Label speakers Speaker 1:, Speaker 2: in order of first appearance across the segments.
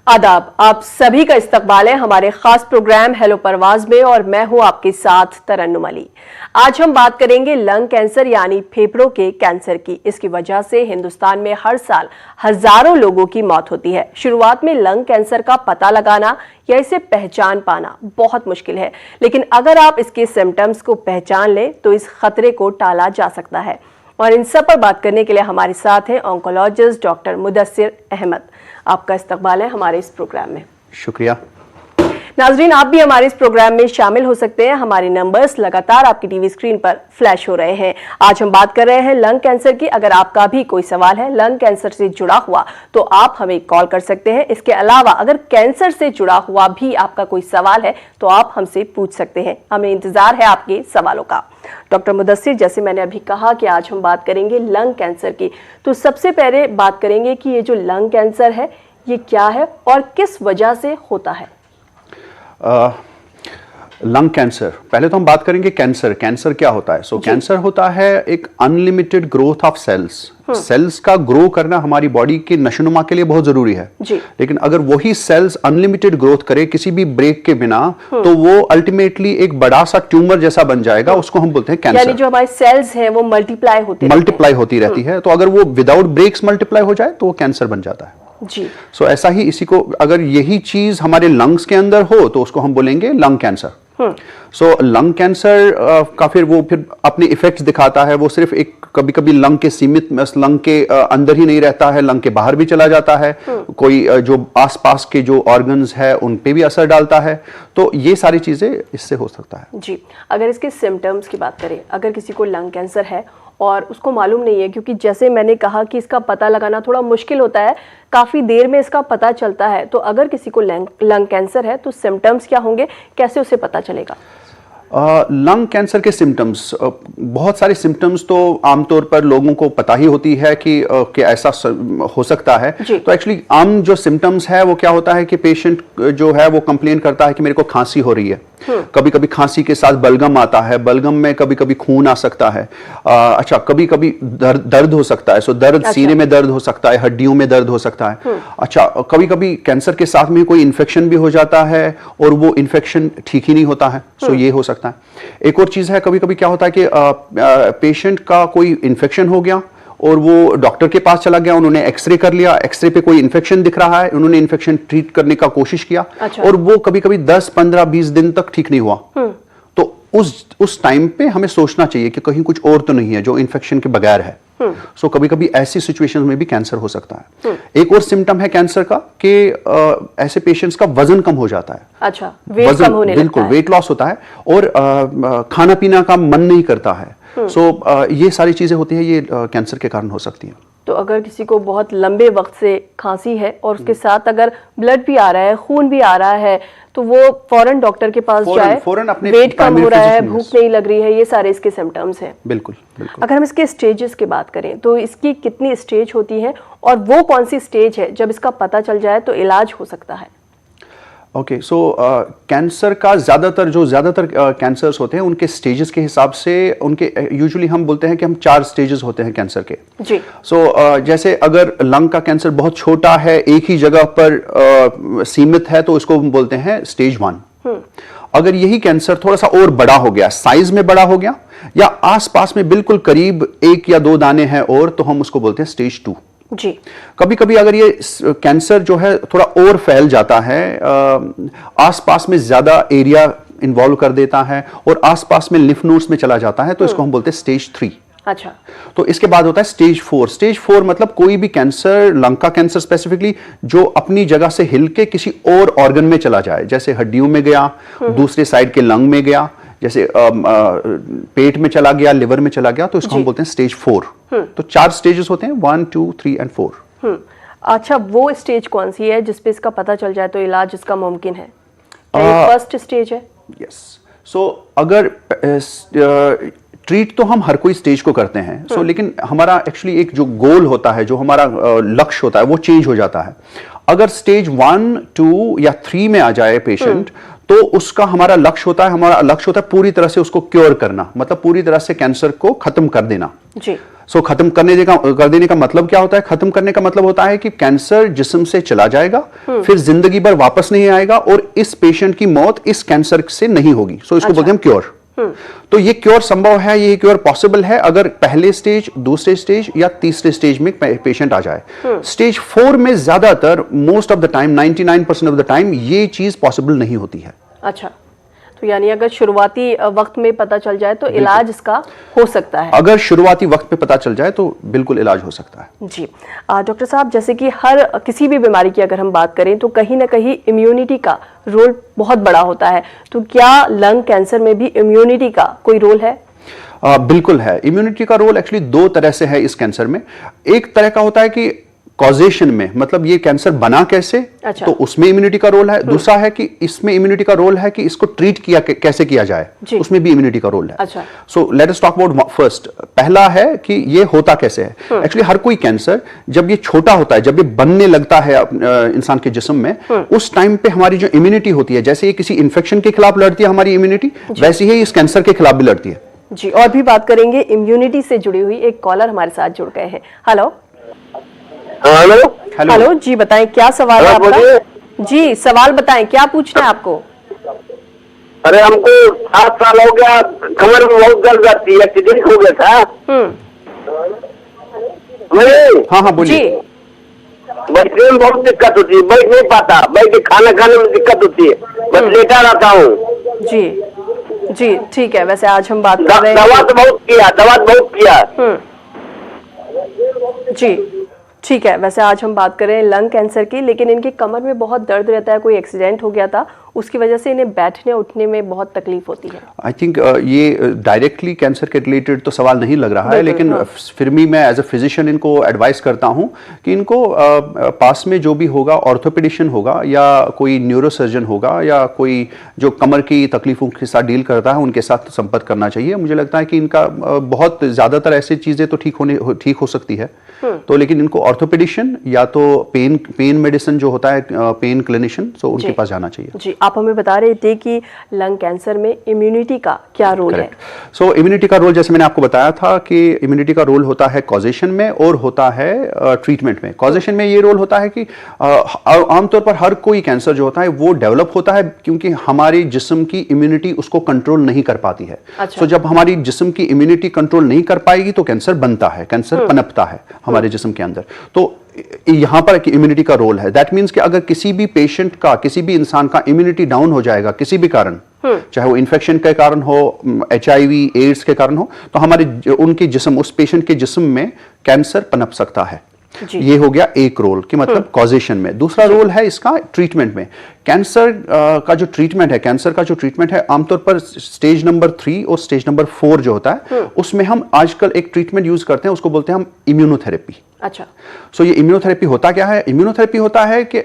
Speaker 1: आदाब, आप सभी का इस्तकबाल है हमारे खास प्रोग्राम हेलो परवाज में और मैं हूं आपके साथ तरन्नुम अली। आज हम बात करेंगे लंग कैंसर यानी फेफड़ों के कैंसर की। इसकी वजह से हिंदुस्तान में हर साल हजारों लोगों की मौत होती है। शुरुआत में लंग कैंसर का पता लगाना या इसे पहचान पाना बहुत मुश्किल है, लेकिन अगर आप इसके सिम्टम्स को पहचान लें तो इस खतरे को टाला जा सकता है। और इन सब पर बात करने के लिए हमारे साथ हैं ऑन्कोलॉजिस्ट डॉक्टर मुदस्सिर अहमद। आपका इस्तकबाल है हमारे इस प्रोग्राम में।
Speaker 2: शुक्रिया।
Speaker 1: नाजरीन, आप भी हमारे इस प्रोग्राम में शामिल हो सकते हैं। हमारे नंबर्स लगातार आपकी टीवी स्क्रीन पर फ्लैश हो रहे हैं। आज हम बात कर रहे हैं लंग कैंसर की। अगर आपका भी कोई सवाल है लंग कैंसर से जुड़ा हुआ तो आप हमें कॉल कर सकते हैं। इसके अलावा अगर कैंसर से जुड़ा हुआ भी आपका कोई सवाल है तो आप हमसे पूछ सकते हैं। हमें इंतजार है आपके सवालों का। डॉक्टर मुदस्सिर, जैसे मैंने अभी कहा कि आज हम बात करेंगे लंग कैंसर की, तो सबसे पहले बात करेंगे कि ये जो लंग कैंसर है ये क्या है और किस वजह से होता है।
Speaker 2: लंग कैंसर, पहले तो हम बात करेंगे कैंसर क्या होता है। कैंसर होता है एक अनलिमिटेड ग्रोथ ऑफ सेल्स का ग्रो करना हमारी बॉडी के नशोनुमा के लिए बहुत जरूरी है जी। लेकिन अगर वही सेल्स अनलिमिटेड ग्रोथ करे किसी भी ब्रेक के बिना तो वो अल्टीमेटली एक बड़ा सा ट्यूमर जैसा बन जाएगा। उसको हम बोलते हैं कैंसर।
Speaker 1: यानी जो हमारी सेल्स हैं वो मल्टीप्लाई
Speaker 2: होती रहती है। तो अगर वो विदाउट ब्रेक्स मल्टीप्लाई हो जाए तो वो कैंसर बन जाता है
Speaker 1: जी।
Speaker 2: ऐसा ही इसी को अगर यही चीज हमारे लंग्स के अंदर हो तो उसको हम बोलेंगे लंग कैंसर। लंग कैंसर का फिर अपने इफेक्ट्स दिखाता है। वो सिर्फ एक कभी लंग के सीमित लंग के अंदर ही नहीं रहता है, लंग के बाहर भी चला जाता है। कोई जो आसपास के जो ऑर्गन्स है उन पे भी असर डालता है। तो ये सारी चीजें इससे हो सकता है
Speaker 1: जी। अगर इसके सिम्टम्स की बात करें, अगर किसी को लंग कैंसर है और उसको मालूम नहीं है, क्योंकि जैसे मैंने कहा कि इसका पता लगाना थोड़ा मुश्किल होता है, काफ़ी देर में इसका पता चलता है, तो अगर किसी को लंग कैंसर है तो सिम्टम्स क्या होंगे, कैसे उसे पता चलेगा?
Speaker 2: लंग कैंसर के सिम्टम्स, बहुत सारे सिम्टम्स तो आमतौर पर लोगों को पता ही होती है कि ऐसा हो सकता है। तो एक्चुअली आम जो सिम्टम्स है वो क्या होता है कि पेशेंट जो है वो कंप्लेन करता है कि मेरे को खांसी हो रही है। कभी कभी खांसी के साथ बलगम आता है, बलगम में कभी कभी खून आ सकता है। अच्छा, कभी कभी दर्द हो सकता है। दर्द, सीने में दर्द हो सकता है, हड्डियों में दर्द हो सकता है। अच्छा, कभी कभी कैंसर के साथ में कोई इन्फेक्शन भी हो जाता है और वो इन्फेक्शन ठीक ही नहीं होता है। ये हो सकता है। एक और चीज है, कभी कभी क्या होता है कि पेशेंट का कोई इन्फेक्शन हो गया और वो डॉक्टर के पास चला गया, उन्होंने एक्सरे कर लिया, एक्सरे पे कोई इन्फेक्शन दिख रहा है, उन्होंने इन्फेक्शन ट्रीट करने का कोशिश किया और वो कभी कभी 10, 15, 20 दिन तक ठीक नहीं हुआ। तो उस टाइम पे हमें सोचना चाहिए कि कहीं कुछ और तो नहीं है जो इन्फेक्शन के बगैर है। कभी कभी ऐसी सिचुएशन में भी कैंसर हो सकता है। एक और सिम्टम है कैंसर का कि ऐसे पेशेंट्स का वजन कम हो जाता है।
Speaker 1: अच्छा, वेट कम होने
Speaker 2: बिल्कुल, वेट लॉस होता है और खाना पीना का मन नहीं करता है। ये सारी चीजें होती है, ये कैंसर के कारण हो सकती हैं।
Speaker 1: तो अगर किसी को बहुत लंबे वक्त से खांसी है और उसके साथ अगर ब्लड भी आ रहा है, खून भी आ रहा है, तो वो फौरन डॉक्टर के पास जाए। वेट कम हो रहा है, भूख नहीं लग रही है, ये सारे इसके सिम्टम्स हैं।
Speaker 2: बिल्कुल।
Speaker 1: अगर हम इसके स्टेजेस की बात करें तो इसकी कितनी स्टेज होती है और वो कौन सी स्टेज है जब इसका पता चल जाए तो इलाज हो सकता है?
Speaker 2: ओके, कैंसर का ज्यादातर कैंसर्स होते हैं उनके स्टेजेस के हिसाब से उनके यूजुअली हम बोलते हैं कि हम 4 स्टेजेस होते हैं कैंसर के जी। जैसे अगर लंग का कैंसर बहुत छोटा है, एक ही जगह पर सीमित है, तो इसको हम बोलते हैं स्टेज 1। अगर यही कैंसर थोड़ा सा और बड़ा हो गया, साइज में बड़ा हो गया या आसपास में बिल्कुल करीब 1 या 2 दाने हैं और, तो हम उसको बोलते हैं स्टेज 2
Speaker 1: जी।
Speaker 2: कभी कभी अगर ये कैंसर जो है थोड़ा और फैल जाता है, आसपास में ज्यादा एरिया इन्वॉल्व कर देता है और आसपास में लिम्फ नोड्स में चला जाता है, तो इसको हम बोलते हैं स्टेज 3।
Speaker 1: अच्छा।
Speaker 2: तो इसके बाद होता है स्टेज 4। स्टेज 4 मतलब कोई भी कैंसर, लंग का कैंसर स्पेसिफिकली, जो अपनी जगह से हिल के किसी और ऑर्गन में चला जाए, जैसे हड्डियों में गया, दूसरे साइड के लंग में गया, जैसे पेट में चला गया, लिवर में चला गया, तो इसको हम बोलते हैं स्टेज 4। तो 4 स्टेजेस होते हैं, 1, 2, 3 और 4।
Speaker 1: अच्छा, वो स्टेज कौन सी है जिसपे इसका पता चल जाए तो इलाज इसका मुमकिन है? फर्स्ट स्टेज है?
Speaker 2: यस। अगर ट्रीट तो हम हर कोई स्टेज को करते हैं, लेकिन हमारा एक्चुअली एक जो गोल होता है, जो हमारा लक्ष्य होता है, वो चेंज हो जाता है। अगर स्टेज 1, 2 या 3 में आ जाए पेशेंट तो उसका हमारा लक्ष्य होता है पूरी तरह से उसको क्योर करना, मतलब पूरी तरह से कैंसर को खत्म कर देना
Speaker 1: जी।
Speaker 2: सो खत्म कर देने का मतलब क्या होता है? खत्म करने का मतलब होता है कि कैंसर जिस्म से चला जाएगा, फिर जिंदगी भर वापस नहीं आएगा और इस पेशेंट की मौत इस कैंसर से नहीं होगी। सो इसको बोलते हैं क्योर। तो ये क्योर संभव है, ये क्योर पॉसिबल है अगर पहले स्टेज, दूसरे स्टेज या तीसरे स्टेज में पेशेंट आ जाए। स्टेज 4 में ज्यादातर most of the time 99% of the time ये चीज पॉसिबल नहीं होती है।
Speaker 1: अच्छा, तो यानी अगर शुरुआती वक्त में पता चल जाए तो इलाज इसका हो सकता है।
Speaker 2: अगर शुरुआती वक्त पे पता चल जाए तो बिल्कुल इलाज हो सकता है।
Speaker 1: जी डॉक्टर साहब, जैसे कि हर किसी भी बीमारी की अगर हम बात करें तो कहीं ना कहीं इम्यूनिटी का रोल बहुत बड़ा होता है, तो क्या लंग कैंसर में भी इम्यूनिटी का कोई रोल है?
Speaker 2: बिल्कुल है। इम्यूनिटी का रोल एक्चुअली दो तरह से है इस कैंसर में। एक तरह का होता है कि कॉजेशन में, मतलब ये कैंसर बना कैसे,
Speaker 1: अच्छा।
Speaker 2: तो उसमें इम्यूनिटी का रोल है। दूसरा है कि इसमें इम्यूनिटी का रोल है कि इसको ट्रीट किया कैसे किया जाए, उसमें भी इम्यूनिटी का रोल है।
Speaker 1: अच्छा।
Speaker 2: So let us talk about first. पहला है कि ये होता कैसे है। एक्चुअली हर कोई कैंसर जब ये छोटा होता है, जब ये बनने लगता है इंसान के जिस्म में, उस टाइम पे हमारी जो इम्यूनिटी होती है, जैसे ये किसी इन्फेक्शन के खिलाफ लड़ती है हमारी इम्यूनिटी, वैसे ही इस कैंसर के खिलाफ भी लड़ती है।
Speaker 1: जी, और भी बात करेंगे इम्यूनिटी से जुड़ी हुई। एक कॉलर हमारे साथ जुड़ गए हैं। हेलो
Speaker 3: हेलो
Speaker 1: हेलो जी, बताएं क्या सवाल है आपका? जी, सवाल बताएं, क्या पूछना है आपको?
Speaker 3: अरे हमको 7 साल हो गया, कमर में बहुत दर्द आती है, एक्सीडेंट हो गया था।
Speaker 2: हाँ बोलिए।
Speaker 3: बैठने में बहुत दिक्कत होती है, बैठ नहीं पाता, बैठ के खाना खाने में दिक्कत होती है, बस लेटा रहता हूँ।
Speaker 1: जी जी, ठीक है। वैसे आज हम बात कर रहे हैं,
Speaker 3: दवा तो बहुत किया।
Speaker 1: जी ठीक है। वैसे आज हम बात कर रहे हैं लंग कैंसर की, लेकिन इनकी कमर में बहुत दर्द रहता है, कोई एक्सीडेंट हो गया था, उसकी वजह से इन्हें बैठने उठने में बहुत तकलीफ होती है।
Speaker 2: आई थिंक ये डायरेक्टली कैंसर के रिलेटेड तो सवाल नहीं लग रहा है, लेकिन फिर भी मैं एज अ फिजिशियन इनको एडवाइस करता हूं कि इनको पास में जो भी होगा, ऑर्थोपेडिशियन होगा या कोई न्यूरोसर्जन होगा या कोई जो कमर की तकलीफों के साथ डील करता है, उनके साथ संपर्क करना चाहिए। मुझे लगता है कि इनका बहुत ज़्यादातर ऐसी चीज़ें तो ठीक हो सकती है, तो लेकिन इनको ऑर्थोपेडिशियन या तो पेन मेडिसिन जो होता है, पेन क्लिनिशियन, सो उनके पास जाना चाहिए।
Speaker 1: जी, आप हमें बता रहे थे कि लंग कैंसर में इम्यूनिटी का क्या रोल है?
Speaker 2: सो इम्यूनिटी का रोल, जैसे मैंने आपको बताया था कि इम्यूनिटी का रोल होता है कॉजेशन में और होता है ट्रीटमेंट में। कॉजेशन में ये रोल होता है कि आमतौर पर हर कोई कैंसर जो होता है वो डेवलप होता है क्योंकि हमारी जिस्म की इम्यूनिटी उसको कंट्रोल नहीं कर पाती है।
Speaker 1: अच्छा।
Speaker 2: सो जब हमारी जिस्म की इम्यूनिटी कंट्रोल नहीं कर पाएगी तो कैंसर बनता है, कैंसर पनपता है हमारे जिस्म के अंदर। तो यहां पर इम्यूनिटी का रोल है। दैट मीन्स कि अगर किसी भी पेशेंट का, किसी भी इंसान का इम्यूनिटी डाउन हो जाएगा किसी भी कारण, चाहे वो इन्फेक्शन के कारण हो, HIV एड्स के कारण हो, तो हमारे उनके जिस्म, उस पेशेंट के जिस्म में कैंसर पनप सकता है। ये हो गया एक रोल कि मतलब कॉजेशन में। दूसरा रोल है इसका ट्रीटमेंट में। कैंसर का जो ट्रीटमेंट है आमतौर पर स्टेज नंबर 3 और स्टेज नंबर 4 जो होता है, उसमें हम आजकल एक ट्रीटमेंट यूज करते हैं, उसको बोलते हैं हम इम्यूनोथेरेपी।
Speaker 1: अच्छा।
Speaker 2: सो ये इम्यूनोथेरेपी होता क्या है? इम्यूनोथेरेपी होता है कि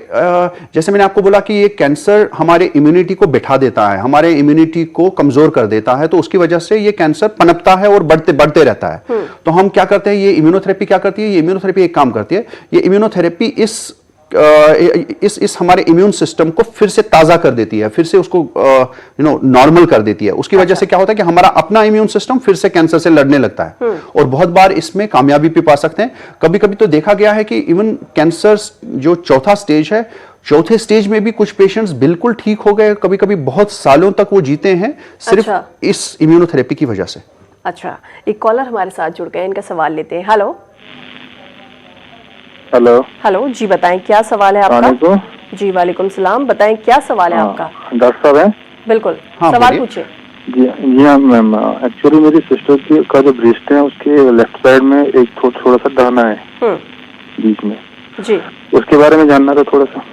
Speaker 2: जैसे मैंने आपको बोला कि ये कैंसर हमारे इम्यूनिटी को बिठा देता है, हमारे इम्यूनिटी को कमजोर कर देता है, तो उसकी वजह से ये कैंसर पनपता है और बढ़ते रहता है। तो हम क्या करते हैं, ये इम्यूनोथेरेपी क्या करती है? ये इम्यूनोथेरेपी एक काम करती है, ये इम्यूनोथेरेपी इस हमारे इम्यून सिस्टम को फिर से ताजा कर देती है, फिर से उसको नॉर्मल कर देती है। उसकी वजह से क्या होता है कि हमारा अपना इम्यून सिस्टम फिर से कैंसर से लड़ने लगता है और बहुत बार इसमें कामयाबी भी पा सकते हैं। कभी कभी तो देखा गया है कि इवन कैंसर जो चौथा स्टेज है, चौथे स्टेज में भी कुछ पेशेंट्स बिल्कुल ठीक हो गए, कभी कभी बहुत सालों तक वो जीते हैं सिर्फ इस इम्यूनोथेरेपी की वजह से।
Speaker 1: अच्छा, एक कॉलर हमारे साथ जुड़ गए, इनका सवाल लेते हैं। हेलो
Speaker 3: हेलो
Speaker 1: हेलो जी, बताएं क्या सवाल है आपका? जी वालेकुम सलाम, बताएं क्या सवाल है आपका?
Speaker 3: डॉक्टर साहब है?
Speaker 1: बिल्कुल, सवाल पूछिए।
Speaker 3: जी हाँ मैम, एक्चुअली मेरी सिस्टर का जो ब्रेस्ट है उसके लेफ्ट साइड में एक थोड़ा सा दाना है बीच में जी, उसके बारे में जानना था थोड़ा सा।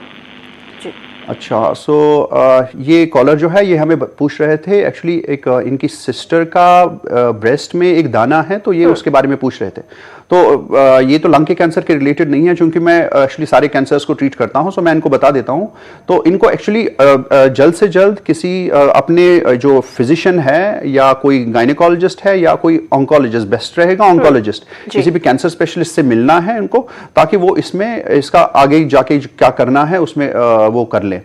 Speaker 2: अच्छा, सो ये कॉलर जो है ये हमें पूछ रहे थे, एक्चुअली एक इनकी सिस्टर का ब्रेस्ट में एक दाना है, तो ये उसके बारे में पूछ रहे थे। तो ये तो लंग के कैंसर के रिलेटेड नहीं है, क्योंकि मैं एक्चुअली सारे कैंसर्स को ट्रीट करता हूं, सो मैं इनको बता देता हूं। तो इनको एक्चुअली जल्द से जल्द किसी अपने जो फिजिशियन है या कोई गायनेकोलॉजिस्ट है या कोई ऑन्कोलॉजिस्ट, बेस्ट रहेगा ऑन्कोलॉजिस्ट, किसी भी कैंसर स्पेशलिस्ट से मिलना है इनको, ताकि वो इसका आगे जाके क्या करना है उसमें वो कर ले।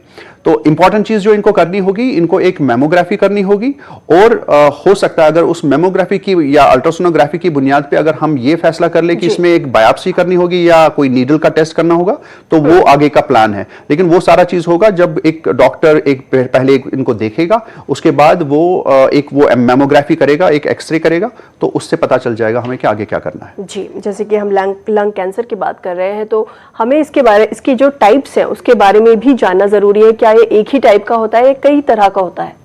Speaker 2: तो इंपॉर्टेंट चीज जो इनको करनी होगी, इनको एक मेमोग्राफी करनी होगी और हो सकता है अगर उस मेमोग्राफी की या अल्ट्रासोनोग्राफी की बुनियाद पे अगर हम ये फैसला कर ले कि इसमें एक बायोप्सी करनी होगी या कोई नीडल का टेस्ट करना होगा, तो वो आगे का प्लान है। लेकिन वो सारा चीज होगा जब एक डॉक्टर पहले इनको देखेगा, उसके बाद वो मेमोग्राफी करेगा, एक एक्सरे करेगा, तो उससे पता चल जाएगा हमें कि आगे क्या करना है।
Speaker 1: जी, जैसे कि हम लंग कैंसर की बात कर रहे हैं, तो हमें इसकी जो टाइप्स हैं उसके बारे में भी जानना जरूरी है। क्या ये एक ही टाइप का होता है या कई तरह का होता है?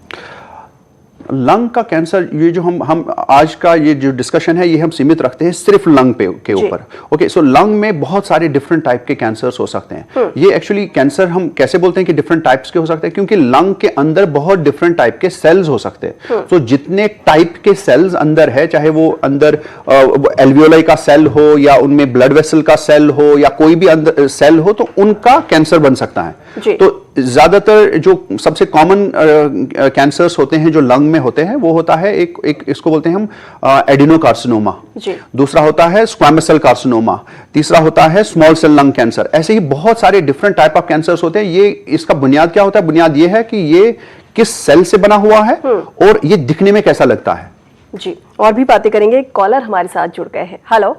Speaker 2: लंग का कैंसर, ये जो हम आज का ये जो डिस्कशन है, ये हम सीमित रखते हैं सिर्फ लंग के ऊपर। ओके, सो लंग में बहुत सारे डिफरेंट टाइप के कैंसर्स हो सकते हैं। ये एक्चुअली कैंसर हम कैसे बोलते हैं कि डिफरेंट टाइप्स के हो सकते हैं, क्योंकि लंग के अंदर बहुत डिफरेंट टाइप के सेल्स हो सकते हैं। तो जितने टाइप के सेल्स अंदर है, चाहे वो अंदर एल्वियोलाई का सेल हो या उनमें ब्लड वेसल का सेल हो या कोई भी अंदर सेल हो, तो उनका कैंसर बन सकता है। तो ज्यादातर जो सबसे कॉमन कैंसर्स होते हैं जो लंग में होते हैं, वो होता है एक इसको बोलते हैं हम एडिनोकार्सिनोमा, दूसरा होता है स्क्वैमस सेल कार्सिनोमा, तीसरा होता है स्मॉल सेल लंग कैंसर। ऐसे ही बहुत सारे डिफरेंट टाइप ऑफ कैंसर्स होते हैं। ये इसका बुनियाद क्या होता है? बुनियाद ये है कि ये किस सेल से बना हुआ है और ये दिखने में कैसा लगता है।
Speaker 1: जी, और भी बातें करेंगे। कॉलर हमारे साथ जुड़ गए हैं। हेलो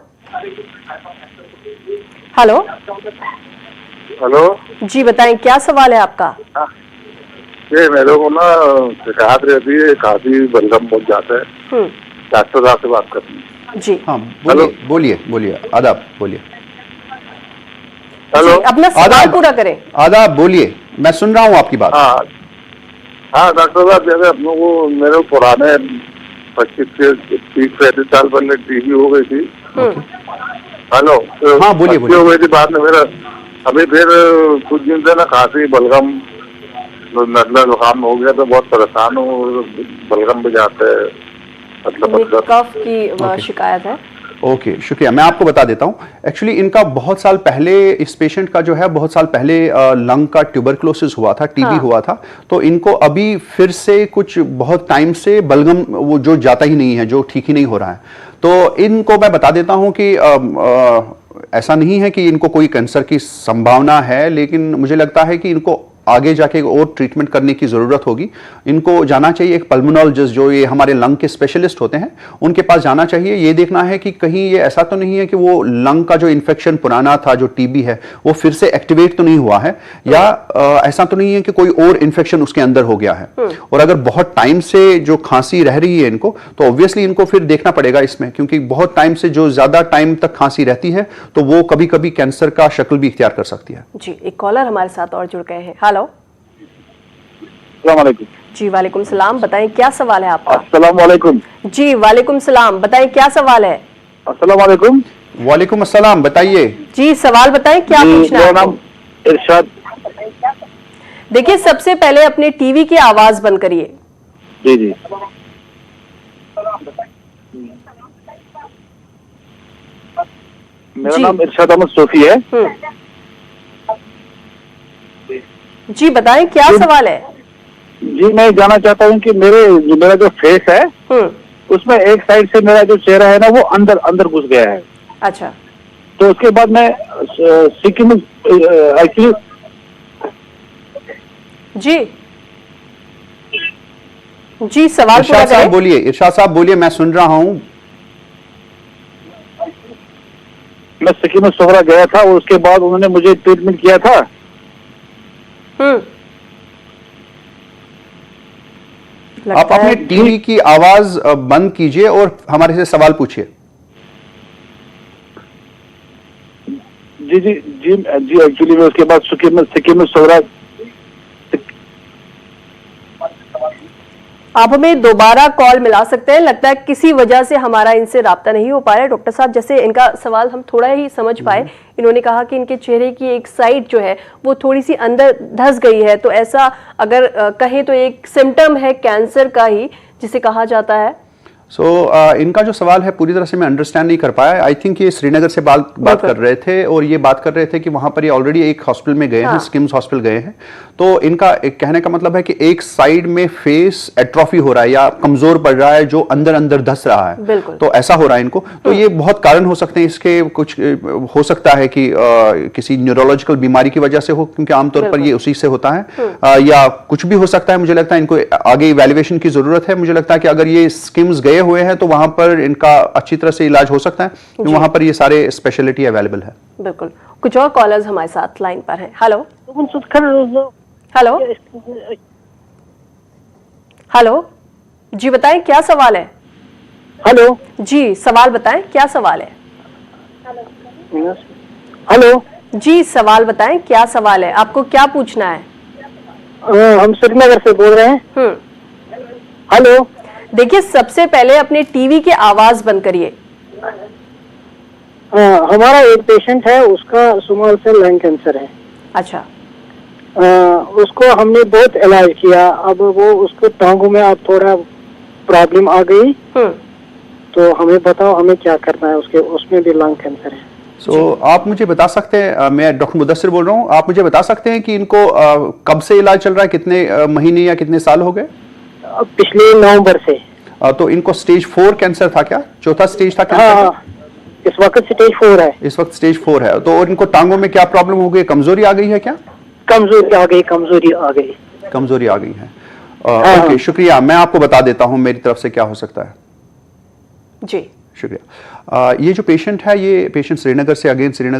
Speaker 1: हेलो
Speaker 3: हेलो जी,
Speaker 1: बताएं क्या सवाल है आपका?
Speaker 3: ये मेरे को ना शिकायत रहती है, काफी बलगम बहुत जाता है। डॉक्टर साहब से बात करनी है।
Speaker 1: जी
Speaker 2: हाँ, बोलिए आदाब, बोलिए।
Speaker 3: हेलो,
Speaker 1: अपना सवाल पूरा करें।
Speaker 2: आदाब, बोलिए, मैं सुन रहा हूँ आपकी बात।
Speaker 3: हाँ डॉक्टर साहब, जैसे अपनों को मेरे पुराने 25 से 30-35 साल पहले टीबी हो गई थी। हेलो,
Speaker 2: हाँ बोलिए।
Speaker 3: हो गई थी, बाद में मेरा अभी फिर कुछ दिन से ना खांसी बलगम नजला जुकाम हो गया, तो बहुत परेशान हूँ। बलगम भी जाते हैं, मतलब
Speaker 1: कफ की शिकायत है।
Speaker 2: ओके, शुक्रिया। मैं आपको बता देता हूँ। एक्चुअली इनका बहुत साल पहले, इस पेशेंट का जो है बहुत साल पहले लंग का ट्यूबरक्लोसिस हुआ था, टीबी हुआ था। तो इनको अभी फिर से कुछ बहुत टाइम से बलगम वो जो जाता ही नहीं है, जो ठीक ही नहीं हो रहा है। तो इनको मैं बता देता हूँ कि ऐसा नहीं है कि इनको कोई कैंसर की संभावना है, लेकिन मुझे लगता है कि इनको आगे जाके और ट्रीटमेंट करने की ज़रूरत होगी। इनको जाना चाहिए एक पल्मोनोलॉजिस्ट, जो ये हमारे लंग के स्पेशलिस्ट होते हैं, उनके पास जाना चाहिए। ये देखना है कि कहीं ये ऐसा तो नहीं है कि वो लंग का जो इन्फेक्शन पुराना था, जो टीबी है, वो फिर से एक्टिवेट तो नहीं हुआ है, या ऐसा तो नहीं है कि कोई और इन्फेक्शन उसके अंदर हो गया है। और अगर बहुत टाइम से जो खांसी रह रही है इनको, तो ऑब्वियसली इनको फिर देखना पड़ेगा इसमें, क्योंकि बहुत टाइम से जो ज़्यादा टाइम तक खांसी रहती है, तो वो कभी कभी कैंसर का शक्ल भी इख्तियार कर सकती है।
Speaker 1: जी, एक कॉलर हमारे साथ और जुड़ गए हैं। हेलो,
Speaker 3: अस्सलाम वालेकुम।
Speaker 1: जी वालेकुम सलाम, बताएं क्या सवाल है आपका?
Speaker 3: अस्सलाम वालेकुम।
Speaker 1: जी वालेकुम सलाम, बताएं क्या सवाल है?
Speaker 3: अस्सलाम वालेकुम।
Speaker 2: वालेकुम अस्सलाम, बताइए
Speaker 1: जी, सवाल बताएं, क्या पूछना है?
Speaker 3: मेरा नाम इरशाद।
Speaker 1: देखिए, सबसे पहले अपने टीवी की आवाज बंद करिए।
Speaker 3: जी मेरा नाम इरशाद अहमद सोफी है।
Speaker 1: जी, बताएं क्या सवाल है?
Speaker 3: जी, मैं जानना चाहता हूँ कि मेरा जो फेस है, उसमें एक साइड से मेरा जो चेहरा है ना, वो अंदर घुस गया है।
Speaker 1: अच्छा,
Speaker 3: तो उसके बाद मैं सिक्किम एक्चुअली।
Speaker 1: जी, सवाल पूरा करें।
Speaker 2: बोलिए इरशाद साहब, बोलिए, मैं सुन रहा हूँ।
Speaker 3: मैं सिक्किम में सोहरा गया था और उसके बाद उन्होंने मुझे ट्रीटमेंट किया था।
Speaker 2: आप अपने टीवी की आवाज बंद कीजिए और हमारे से सवाल पूछिए।
Speaker 3: जी एक्चुअली मैं उसके बाद सिक्किम में सोहरा।
Speaker 1: आप हमें दोबारा कॉल मिला सकते हैं। लगता है किसी वजह से हमारा इनसे राब्ता नहीं हो पाया। डॉक्टर साहब, जैसे इनका सवाल हम थोड़ा ही समझ पाए, इन्होंने कहा कि इनके चेहरे की एक साइड जो है वो थोड़ी सी अंदर धंस गई है। तो ऐसा अगर कहें तो एक सिम्टम है कैंसर का ही, जिसे कहा जाता है।
Speaker 2: इनका जो सवाल है पूरी तरह से मैं अंडरस्टैंड नहीं कर पाया। आई थिंक ये श्रीनगर से बात कर रहे थे और ये बात कर रहे थे कि वहां पर ये ऑलरेडी एक हॉस्पिटल में गए हैं, स्किम्स हॉस्पिटल गए हैं। तो इनका एक कहने का मतलब है कि एक साइड में फेस एट्रोफी हो रहा है या कमजोर पड़ रहा है, जो अंदर अंदर धस रहा है। तो ऐसा हो रहा है इनको। तो ये बहुत कारण हो सकते हैं इसके। कुछ हो सकता है कि किसी न्यूरोलॉजिकल बीमारी की वजह से हो, क्योंकि आमतौर पर ये उसी से होता है, या कुछ भी हो सकता है। मुझे लगता है इनको आगे इवैल्यूएशन की जरूरत है। मुझे लगता है कि अगर ये स्किम्स गए हुए हैं तो वहां पर इनका अच्छी तरह से इलाज हो सकता है, क्योंकि वहां पर ये सारे स्पेशलिटी अवेलेबल है।
Speaker 1: बिल्कुल। कुछ और कॉलर्स हमारे साथ लाइन पर हैं। हेलो हेलो हेलो जी, बताएं क्या सवाल है।
Speaker 4: हेलो
Speaker 1: जी, सवाल बताएं क्या सवाल है।
Speaker 4: हेलो
Speaker 1: जी, सवाल बताएं क्या सवाल है, आपको क्या पूछना है।
Speaker 4: हम श्रीनगर से बोल रहे हैं। हेलो,
Speaker 1: देखिए सबसे पहले अपने टीवी की आवाज बंद करिए।
Speaker 4: हमारा एक पेशेंट है, उसका स्मॉल सेल लंग कैंसर है।
Speaker 1: अच्छा।
Speaker 4: उसको हमने बहुत इलाज किया, अब वो उसको टांगों में अब थोड़ा प्रॉब्लम आ गई। तो हमें बताओ हमें क्या करना है, उसके उसमें भी लंग कैंसर है।
Speaker 2: आप मुझे बता सकते हैं, मैं डॉक्टर मुदस्सिर बोल रहा हूँ, आप मुझे बता सकते हैं कि इनको कब से इलाज चल रहा है, कितने महीने या कितने साल हो गए।
Speaker 4: पिछले नवंबर से।
Speaker 2: तो इनको स्टेज 4 कैंसर था क्या, चौथा स्टेज था कैंसर?
Speaker 4: हाँ, इस वक्त स्टेज 4 है।
Speaker 2: इस वक्त स्टेज 4 है। तो इनको टांगों में क्या प्रॉब्लम हो गई, कमजोरी आ गई है क्या?
Speaker 4: कमजोरी आ गई, कमजोरी आ गई
Speaker 2: है। ओके, शुक्रिया। मैं आपको बता देता हूँ मेरी तरफ से क्या हो सकता है।
Speaker 1: जी
Speaker 2: शुक्रिया। ये जो पेशेंट है, ये पेशेंट श्रीनगर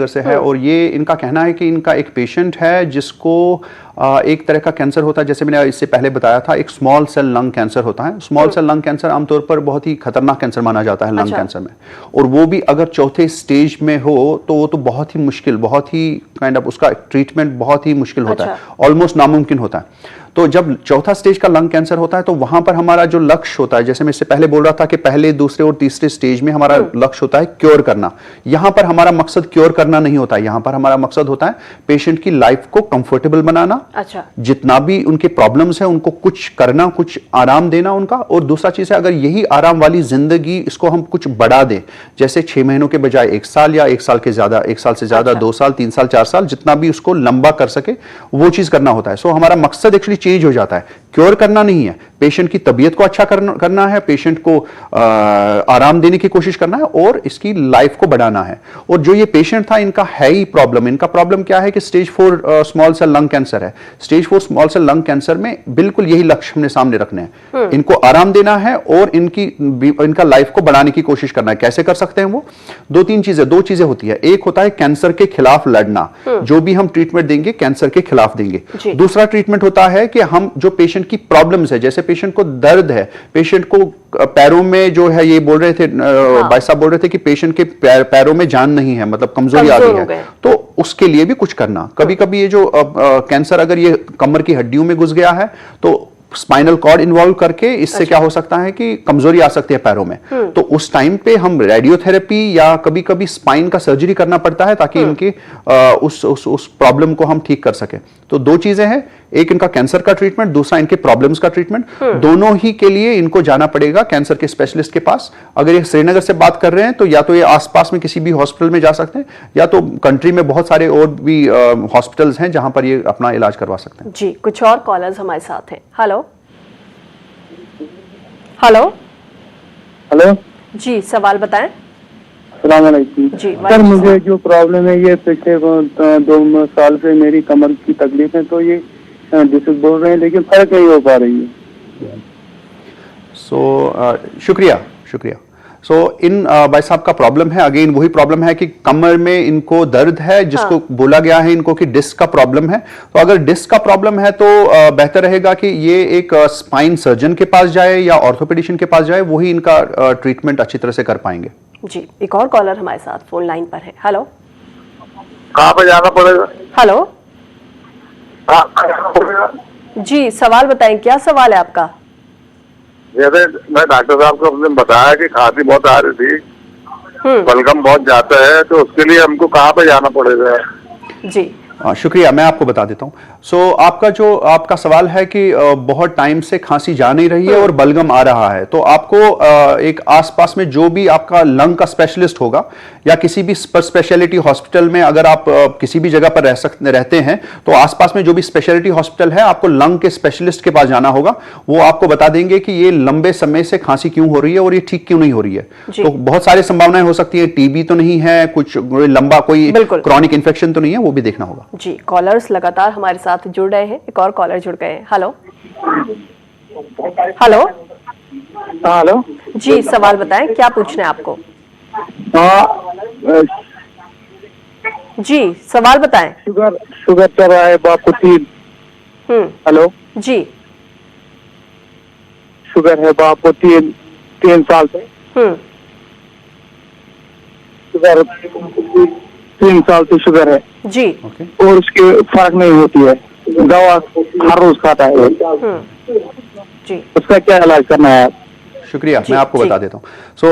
Speaker 2: से है, और ये इनका कहना है कि इनका एक पेशेंट है जिसको एक तरह का कैंसर होता है, जैसे मैंने इससे पहले बताया था, एक स्मॉल सेल लंग कैंसर होता है। स्मॉल सेल लंग कैंसर आमतौर पर बहुत ही खतरनाक कैंसर माना जाता है लंग कैंसर में, और वो भी अगर चौथे स्टेज में हो तो वो तो बहुत ही मुश्किल, बहुत ही काइंड ऑफ उसका ट्रीटमेंट बहुत ही मुश्किल होता है, ऑलमोस्ट नामुमकिन होता है। तो जब चौथा स्टेज का लंग कैंसर होता है तो वहां पर हमारा जो लक्ष्य होता है, जैसे मैं इससे पहले बोल रहा था कि पहले, दूसरे और तीसरे स्टेज में हमारा लक्ष्य होता है क्योर करना। यहां पर हमारा मकसद क्योर करना नहीं होता है, यहां पर हमारा मकसद होता है पेशेंट की लाइफ को कंफर्टेबल बनाना।
Speaker 1: अच्छा।
Speaker 2: जितना भी उनके प्रॉब्लम्स है उनको कुछ करना, कुछ आराम देना उनका। और दूसरा चीज है, अगर यही आराम वाली जिंदगी इसको हम कुछ बढ़ा दें, जैसे 6 महीनों के बजाय 1 साल या 1 साल के ज्यादा, 1 साल से ज्यादा, 2 साल, 3 साल, 4 साल, जितना भी उसको लंबा कर सके वो चीज करना होता है। सो हमारा मकसद एक्चुअली चेंज हो जाता है, क्योर करना नहीं है, पेशेंट की तबीयत को अच्छा करना है, पेशेंट को आराम देने की कोशिश करना है और इसकी लाइफ को बढ़ाना है। और जो ये पेशेंट था, इनका है ही प्रॉब्लम, इनका प्रॉब्लम क्या है कि stage 4 small cell lung cancer है। Stage 4 small cell lung cancer में बिल्कुल यही लक्ष्य हमने सामने रखने हैं, इनको आराम देना है और इनका लाइफ को बढ़ाने की कोशिश करना है। कैसे कर सकते हैं वो? दो चीजें होती है। एक होता है कैंसर के खिलाफ लड़ना, जो भी हम ट्रीटमेंट देंगे कैंसर के खिलाफ देंगे। दूसरा ट्रीटमेंट होता है कि हम जो पेशेंट की प्रॉब्लम्स है, जैसे पेशेंट को दर्द है, पेशेंट को पैरों में जो है, ये बोल रहे थे भाई साहब बोल रहे थे कि पेशेंट के पैरों में जान नहीं है, मतलब कमजोरी आ गई है, तो उसके लिए भी कुछ करना। कभी कभी ये जो कैंसर अगर ये कमर की हड्डियों में घुस गया है तो स्पाइनल कॉर्ड इन्वॉल्व करके इससे क्या हो सकता है कि कमजोरी आ सकती है पैरों में। तो उस टाइम पे हम रेडियोथेरेपी या कभी कभी स्पाइन का सर्जरी करना पड़ता है ताकि इनकी उस प्रॉब्लम को हम ठीक कर सके। तो दो चीजें हैं, एक इनका कैंसर का ट्रीटमेंट, दूसरा इनके प्रॉब्लम्स का ट्रीटमेंट। दोनों ही के लिए इनको जाना पड़ेगा कैंसर के स्पेशलिस्ट के पास। अगर ये श्रीनगर से बात कर रहे हैं तो या तो ये आसपास में किसी भी हॉस्पिटल में जा सकते हैं, या तो कंट्री में बहुत सारे और भी हॉस्पिटल्स हैं जहां पर ये अपना इलाज करवा सकते हैं।
Speaker 1: जी, कुछ और कॉलर्स हमारे साथ हैं। हेलो हेलो
Speaker 4: हेलो
Speaker 1: जी, सवाल बताएं।
Speaker 4: अस्सलाम वालेकुम
Speaker 1: जी।
Speaker 4: सर, मुझे जो प्रॉब्लम है, ये पिछले 2 साल से मेरी कमर की तकलीफ है, तो ये डिस्क बोल रहे हैं लेकिन फर्क नहीं हो पा रही है।
Speaker 2: शुक्रिया। इन भाई साहब का प्रॉब्लम है, अगेन वही प्रॉब्लम है कि कमर में इनको दर्द है, जिसको बोला गया है इनको कि डिस्क का प्रॉब्लम है। तो अगर डिस्क का प्रॉब्लम है तो बेहतर रहेगा कि ये एक स्पाइन सर्जन के पास जाए या ऑर्थोपेडिशियन के पास जाए, वही इनका ट्रीटमेंट अच्छी तरह से कर पाएंगे।
Speaker 1: जी, एक और कॉलर हमारे साथ फोन लाइन पर है। हेलो,
Speaker 3: कहाँ पे जाना पड़ेगा?
Speaker 1: हेलो जी, सवाल बताएं, क्या सवाल है आपका?
Speaker 3: जैसे मैं डॉक्टर साहब को अपने बताया कि खांसी बहुत आ रही थी, बलगम बहुत जाता है, तो उसके लिए हमको कहाँ पे जाना पड़ेगा?
Speaker 1: जी,
Speaker 2: शुक्रिया, मैं आपको बता देता हूँ। आपका सवाल है कि बहुत टाइम से खांसी जा नहीं रही है और बलगम आ रहा है, तो आपको एक आसपास में जो भी आपका लंग का स्पेशलिस्ट होगा या किसी भी स्पेशलिटी हॉस्पिटल में, अगर आप किसी भी जगह पर रहते हैं तो आसपास में जो भी स्पेशलिटी हॉस्पिटल है, आपको लंग के स्पेशलिस्ट के पास जाना होगा। वो आपको बता देंगे कि ये लंबे समय से खांसी क्यों हो रही है और ये ठीक क्यों नहीं हो रही है। तो बहुत सारी संभावनाएं हो सकती है, टीबी तो नहीं है, कुछ लंबा कोई क्रॉनिक इन्फेक्शन तो नहीं है, वो भी देखना होगा।
Speaker 1: जी, कॉलर्स लगातार हमारे साथ जुड़ रहे हैं। एक और कॉलर जुड़ गए हैं। हेलो हेलो
Speaker 4: हेलो
Speaker 1: जी, सवाल बताएं, क्या पूछना है आपको? जी, सवाल बताएं।
Speaker 4: शुगर चल रहा है बाप को 3। हेलो
Speaker 1: जी,
Speaker 4: शुगर है बाप को 3 साल से। शुगर 3 साल से शुगर है
Speaker 1: जी,
Speaker 4: और उसके फर्क नहीं होती है, दवा हर रोज खाता है
Speaker 1: जी।
Speaker 4: उसका क्या इलाज करना है?
Speaker 2: शुक्रिया, मैं आपको बता देता हूँ।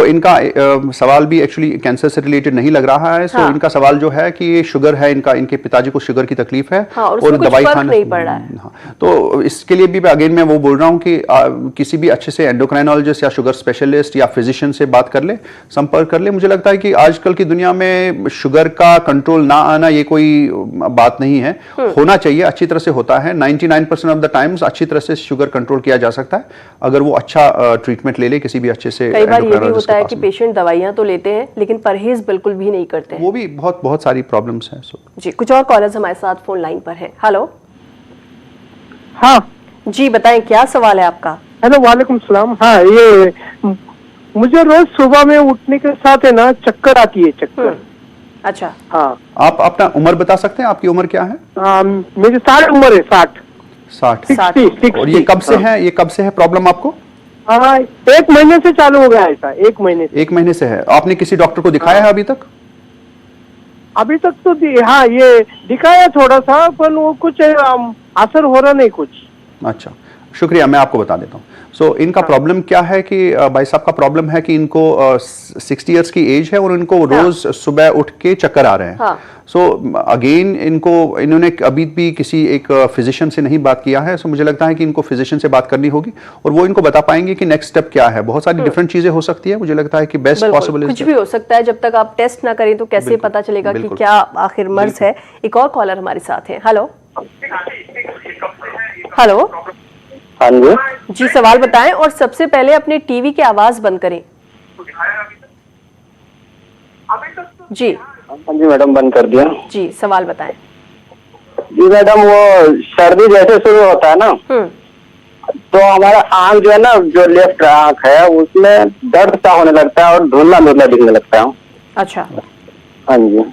Speaker 2: इनका सवाल भी एक्चुअली कैंसर से रिलेटेड नहीं लग रहा है। इनका सवाल जो है कि ये शुगर है, इनके पिताजी को शुगर की तकलीफ है और दवाई खाना
Speaker 1: नहीं पड़ रहा है।
Speaker 2: तो इसके लिए भी अगेन मैं वो बोल रहा हूँ कि किसी भी अच्छे से एंडोक्राइनोलॉजिस्ट या शुगर स्पेशलिस्ट या फिजिशियन से बात कर ले, संपर्क कर ले। मुझे लगता है कि आजकल की दुनिया में शुगर का कंट्रोल ना आना ये कोई बात नहीं है, होना चाहिए, अच्छी तरह से होता है। 99% ऑफ द टाइम्स अच्छी तरह से शुगर कंट्रोल किया जा सकता है अगर वो अच्छा ट्रीटमेंट ले किसी भी अच्छे से।
Speaker 1: कई बार ये भी होता है कि पेशेंट दवाइयां तो लेते हैं लेकिन परहेज बिल्कुल भी नहीं करते हैं।
Speaker 2: वो भी बहुत सारी प्रॉब्लम्स हैं।
Speaker 1: जी, कुछ और कॉलर्स हमारे साथ फोन लाइन पर हैं। हेलो
Speaker 4: हाँ
Speaker 1: जी, बताएं क्या सवाल है आपका?
Speaker 4: हेलो, वालेकुम सलाम। हाँ, ये मुझे रोज सुबह में उठने के साथ है ना चक्कर आती है, चक्कर।
Speaker 1: अच्छा,
Speaker 4: हाँ।
Speaker 2: आप अपना उम्र बता सकते हैं? आपकी उम्र क्या है?
Speaker 4: मेरी 60 उम्र है, 60।
Speaker 2: और ये कब से है, ये कब से है प्रॉब्लम आपको?
Speaker 4: 1 महीने से चालू हो गया है ऐसा। 1 महीने से
Speaker 2: है। आपने किसी डॉक्टर को दिखाया है अभी तक?
Speaker 4: अभी तक तो हाँ, ये दिखाया थोड़ा सा, पर वो कुछ असर हो रहा नहीं कुछ।
Speaker 2: अच्छा, शुक्रिया, मैं आपको बता देता हूँ। इनका प्रॉब्लम क्या है कि भाई साहब का प्रॉब्लम है कि इनको 60 इयर्स की एज है और इनको रोज सुबह उठ के चक्कर आ रहे हैं। अगेन इन्होंने अभी भी किसी एक फिजिशियन से नहीं बात किया है। मुझे लगता है कि इनको फिजिशियन से बात करनी होगी और वो इनको बता पाएंगे कि नेक्स्ट स्टेप क्या है। बहुत सारी डिफरेंट चीजें हो सकती है। मुझे लगता है कि बेस्ट पॉसिबल
Speaker 1: कुछ भी हो सकता है। जब तक आप टेस्ट ना करें तो कैसे पता चलेगा कि क्या आखिर मर्ज है। एक और कॉलर हमारे साथ है। हेलो हेलो
Speaker 5: हाँ जी
Speaker 1: जी, सवाल बताएं और सबसे पहले अपने टीवी की आवाज बंद करें। जी
Speaker 5: हाँ जी मैडम, बंद कर दिया।
Speaker 1: जी, सवाल बताएं।
Speaker 5: जी मैडम, वो सर्दी जैसे शुरू होता है ना, तो हमारा आँख जो है ना, जो लेफ्ट आँख है उसमें दर्द सा होने लगता है और धुंधला धुंधला दिखने लगता है।
Speaker 1: अच्छा,
Speaker 5: हाँ जी।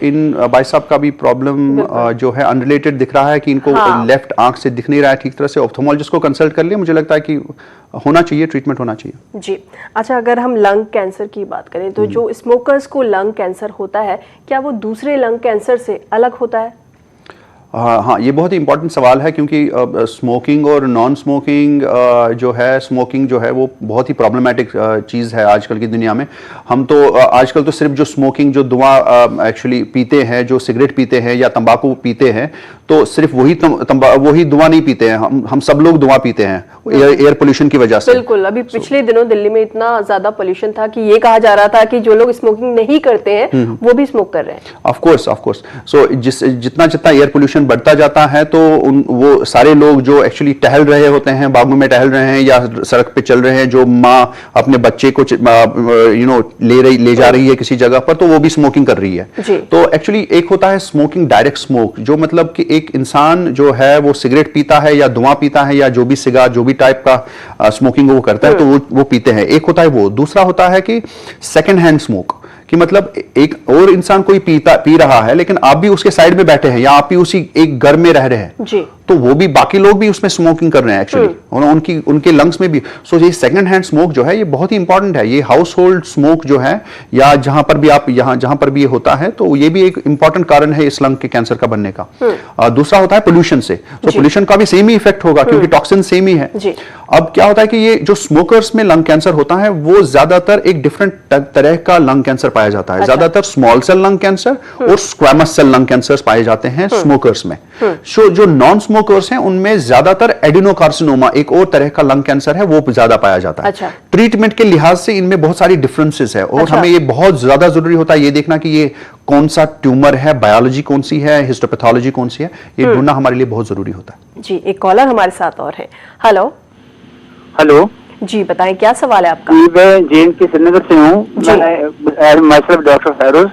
Speaker 2: इन भाई साहब का भी प्रॉब्लम जो है अनरिलेटेड दिख रहा है कि इनको लेफ्ट आंख से दिख नहीं रहा है ठीक तरह से। ऑप्थेल्मोलॉजिस्ट को कंसल्ट कर लिया। मुझे लगता है कि होना चाहिए, ट्रीटमेंट होना चाहिए।
Speaker 1: जी, अच्छा, अगर हम लंग कैंसर की बात करें तो जो स्मोकर्स को लंग कैंसर होता है, क्या वो दूसरे लंग कैंसर से अलग होता है?
Speaker 2: हाँ, ये बहुत ही इंपॉर्टेंट सवाल है क्योंकि स्मोकिंग और नॉन स्मोकिंग जो है, स्मोकिंग जो है वो बहुत ही प्रॉब्लमेटिक चीज़ है आजकल की दुनिया में। हम तो आजकल तो सिर्फ जो स्मोकिंग, जो धुआं एक्चुअली पीते हैं, जो सिगरेट पीते हैं या तंबाकू पीते हैं, तो सिर्फ वही धुआं नहीं पीते हैं। हम सब लोग धुआं पीते हैं एयर पोल्यूशन की वजह से।
Speaker 1: बिल्कुल, अभी पिछले दिनों दिल्ली में इतना ज्यादा पोल्यूशन था कि ये कहा जा रहा था कि जो लोग स्मोकिंग नहीं करते हैं वो भी स्मोक कर रहे हैं।
Speaker 2: Of course. जितना एयर पोल्यूशन बढ़ता जाता है तो वो सारे लोग जो एक्चुअली टहल रहे होते हैं, बागों में टहल रहे हैं या सड़क पे चल रहे हैं, जो माँ अपने बच्चे को ले जा रही है किसी जगह पर, तो वो भी स्मोकिंग कर रही है। तो एक्चुअली एक होता है स्मोकिंग डायरेक्ट स्मोक, जो मतलब कि एक इंसान जो है वो सिगरेट पीता है या धुआं पीता है या जो भी सिगार, जो भी टाइप का स्मोकिंग वो करता है, तो वो पीते हैं। एक होता है वो। दूसरा होता है कि सेकेंड हैंड स्मोक, कि मतलब एक और इंसान कोई पी रहा है लेकिन आप भी उसके साइड में बैठे हैं या आप भी उसी एक घर में रह रहे हैं, तो वो भी बाकी लोग भी उसमें स्मोकिंग कर रहे हैं एक्चुअली, उनके लंग्स में भी। सो ये सेकंड हैंड स्मोक जो है ये बहुत ही इंपॉर्टेंट है। ये हाउस होल्ड स्मोक जो है या जहां पर भी आप जहां पर भी ये होता है, तो ये भी एक इंपॉर्टेंट कारण है इस लंग के कैंसर का बनने का। दूसरा होता है पोल्यूशन से, तो पोल्यूशन का भी सेम ही इफेक्ट होगा क्योंकि टॉक्सिन सेम ही है। अब क्या होता है कि ये जो स्मोकर्स में लंग कैंसर होता है वो ज्यादातर एक डिफरेंट तरह का लंग कैंसर पाया जाता है। ज्यादातर स्मॉल सेल लंग कैंसर और स्क्वैमस सेल लंग कैंसर पाए जाते हैं स्मोकर्स में। जो नॉन स्मोकर्स हैं उनमें ज्यादातर एडिनोकार्सिनोमा एक और तरह का लंग कैंसर है, वो ज्यादा पाया जाता है। ट्रीटमेंट के लिहाज से इनमें बहुत सारी डिफरेंसेस है और हमें ये बहुत ज्यादा जरूरी होता है ये देखना कि ये कौन सा ट्यूमर है, बायोलॉजी कौन सी है, हिस्टोपैथोलॉजी कौन सी है, ये ढूंढना हमारे लिए बहुत जरूरी होता है।
Speaker 1: जी, एक कॉलर हमारे साथ और है। हेलो
Speaker 6: हेलो
Speaker 1: जी, बताएं क्या सवाल है आपका?
Speaker 6: मैं जैन के श्रीनगर से हूँ, माइसेल्फ डॉक्टर फेरोज।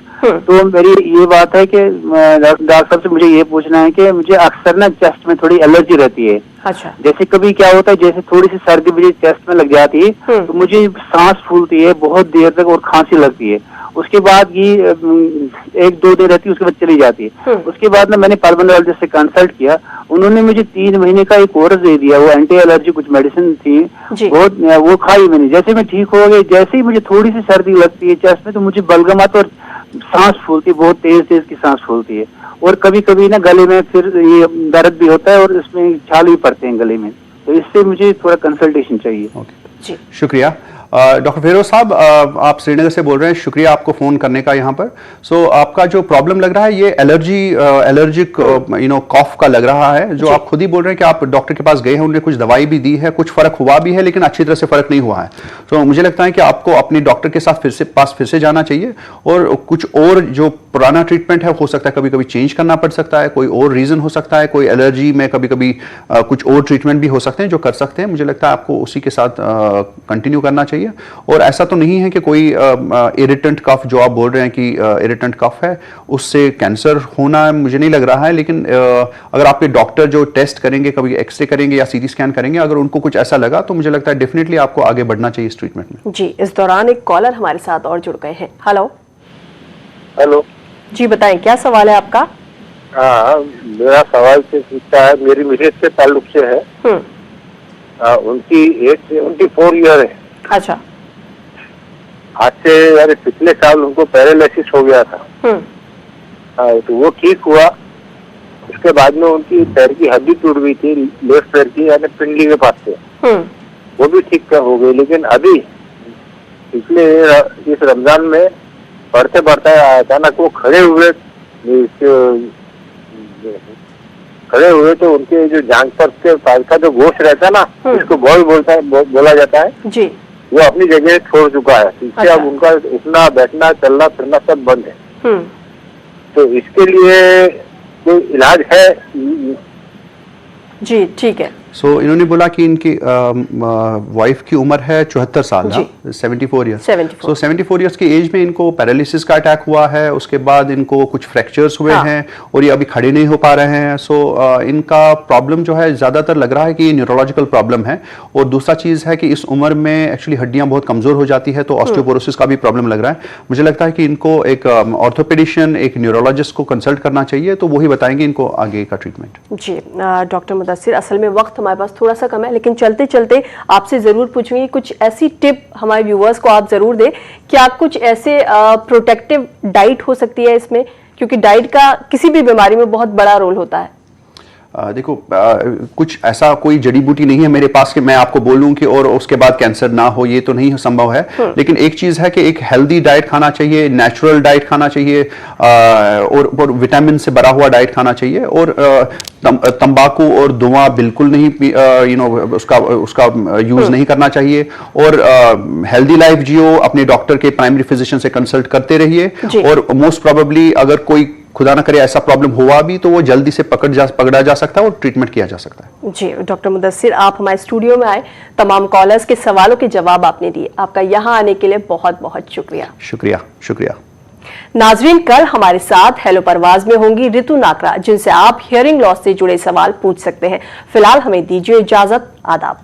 Speaker 6: तो मेरी ये बात है कि डॉक्टर साहब से मुझे ये पूछना है कि मुझे अक्सर ना चेस्ट में थोड़ी एलर्जी रहती है।
Speaker 1: अच्छा।
Speaker 6: जैसे कभी क्या होता है, जैसे थोड़ी सी सर्दी मुझे चेस्ट में लग जाती है तो मुझे सांस फूलती है बहुत देर तक और खांसी लगती है। उसके बाद ये 1-2 दिन रहती है, उसके बाद चली जाती है। उसके बाद ना मैंने पल्मोनोलॉजिस्ट से कंसल्ट किया, उन्होंने मुझे 3 महीने का एक कोर्स दे दिया, वो एंटी एलर्जी कुछ मेडिसिन थी, बहुत वो खाई मैंने। जैसे मैं ठीक हो गई, जैसे ही मुझे थोड़ी सी सर्दी लगती है चेस्ट में तो मुझे बलगम आता और सांस फूलती, बहुत तेज तेज की सांस फूलती है। और कभी कभी ना गले में फिर ये दर्द भी होता है और इसमें छाल भी पड़ते हैं गले में। तो इससे मुझे थोड़ा कंसल्टेशन चाहिए।
Speaker 2: शुक्रिया। डॉक्टर फेरोज साहब, आप श्रीनगर से बोल रहे हैं, शुक्रिया आपको फोन करने का यहाँ पर। सो आपका जो प्रॉब्लम लग रहा है ये एलर्जिक कॉफ का लग रहा है, जो आप खुद ही बोल रहे हैं कि आप डॉक्टर के पास गए हैं, उन्होंने कुछ दवाई भी दी है, कुछ फर्क हुआ भी है लेकिन अच्छी तरह से फर्क नहीं हुआ है। तो मुझे लगता है कि आपको अपने डॉक्टर के साथ फिर से जाना चाहिए और कुछ और जो पुराना ट्रीटमेंट है हो सकता है कभी कभी चेंज करना पड़ सकता है, कोई और रीजन हो सकता है, कोई एलर्जी में कभी कभी कुछ और ट्रीटमेंट भी हो सकते हैं जो कर सकते हैं। मुझे लगता है आपको उसी के साथ कंटिन्यू करना चाहिए। और ऐसा तो नहीं है कि कोई इरिटेंट कफ, जो आप बोल रहे हैं कि इरिटेंट कफ है, उससे कैंसर होना मुझे नहीं लग रहा है। लेकिन अगर आपके डॉक्टर जो टेस्ट करेंगे, कभी एक्सरे करेंगे या सीटी स्कैन करेंगे, अगर उनको कुछ ऐसा लगा तो मुझे लगता है डेफिनेटली आपको आगे बढ़ना चाहिए इस ट्रीटमेंट में।
Speaker 1: जी, इस दौरान एक कॉलर हमारे साथ और जुड़ गए हैं। हेलो
Speaker 3: हेलो
Speaker 1: जी, बताएं क्या सवाल है आपका?
Speaker 3: हाँ, मेरा सवाल से पूछता है, मेरी मिसेज के ताल्लुक से है। उनकी एज 74 ईयर है।
Speaker 1: अच्छा।
Speaker 3: आज से यानी पिछले साल उनको पैरालिसिस हो गया था। तो वो ठीक हुआ। उसके बाद में उनकी पैर की हड्डी टूट गई थी, लेफ्ट पैर की, यानी पिंडली के पास से। वो भी ठीक हो गई। लेकिन अभी पिछले इस रमजान में बढ़ते बढ़ते अचानक वो खड़े हुए तो उनके जो जांघ पर के पास का जो गोश्त रहता है ना, इसको बॉल बोला जाता है जी, वो अपनी जगह छोड़ चुका है। इससे अब उनका उठना बैठना चलना फिरना सब बंद है। तो इसके लिए कोई इलाज है?
Speaker 1: जी ठीक है।
Speaker 2: सो इन्होंने बोला कि इनकी वाइफ की उम्र है 74 साल, 74 ईयर्स। सो 74 ईयर्स की एज में इनको पैरालिसिस का अटैक हुआ है, उसके बाद इनको कुछ फ्रैक्चर्स हुए हैं और ये अभी खड़े नहीं हो पा रहे हैं। सो इनका प्रॉब्लम जो है ज़्यादातर लग रहा है कि ये न्यूरोलॉजिकल प्रॉब्लम है। और दूसरा चीज़ है कि इस उम्र में एक्चुअली हड्डियाँ बहुत कमज़ोर हो जाती है, तो ऑस्टियोपोरोसिस का भी प्रॉब्लम लग रहा है। मुझे लगता है कि इनको एक ऑर्थोपेडिशियन, एक न्यूरोलॉजिस्ट को कंसल्ट करना चाहिए, तो वही बताएंगे इनको आगे का ट्रीटमेंट।
Speaker 1: जी डॉक्टर मुदस्सिर, असल में वक्त हमारे पास थोड़ा सा कम है, लेकिन चलते चलते आपसे जरूर पूछूंगी कुछ ऐसी टिप हमारे व्यूअर्स को आप जरूर दें। क्या कुछ ऐसे प्रोटेक्टिव डाइट हो सकती है इसमें, क्योंकि डाइट का किसी भी बीमारी में बहुत बड़ा रोल होता है।
Speaker 2: देखो कुछ ऐसा कोई जड़ी बूटी नहीं है मेरे पास कि मैं आपको बोलूं कि और उसके बाद कैंसर ना हो, ये तो नहीं संभव है। लेकिन एक चीज है कि एक हेल्दी डाइट खाना चाहिए, नेचुरल डाइट खाना चाहिए, और विटामिन से भरा हुआ डाइट खाना चाहिए। और तंबाकू और धुआं बिल्कुल नहीं, उसका यूज नहीं करना चाहिए। और हेल्दी लाइफ जियो, अपने डॉक्टर के प्राइमरी फिजिशियन से कंसल्ट करते रहिए। और मोस्ट प्रोबेबली अगर कोई खुदा ना करे ऐसा प्रॉब्लम हुआ भी तो वो जल्दी से पकड़ा जा सकता है और ट्रीटमेंट किया जा सकता है।
Speaker 1: जी डॉक्टर मुदस्सिर, आप हमारे स्टूडियो में आए, तमाम कॉलर्स के सवालों के जवाब आपने दिए, आपका यहाँ आने के लिए बहुत बहुत शुक्रिया।
Speaker 2: शुक्रिया शुक्रिया।
Speaker 1: नाजरीन, कल हमारे साथ हेलो परवाज में होंगी रितु नाकरा, जिनसे आप हियरिंग लॉस से जुड़े सवाल पूछ सकते हैं। फिलहाल हमें दीजिए इजाजत, आदाब।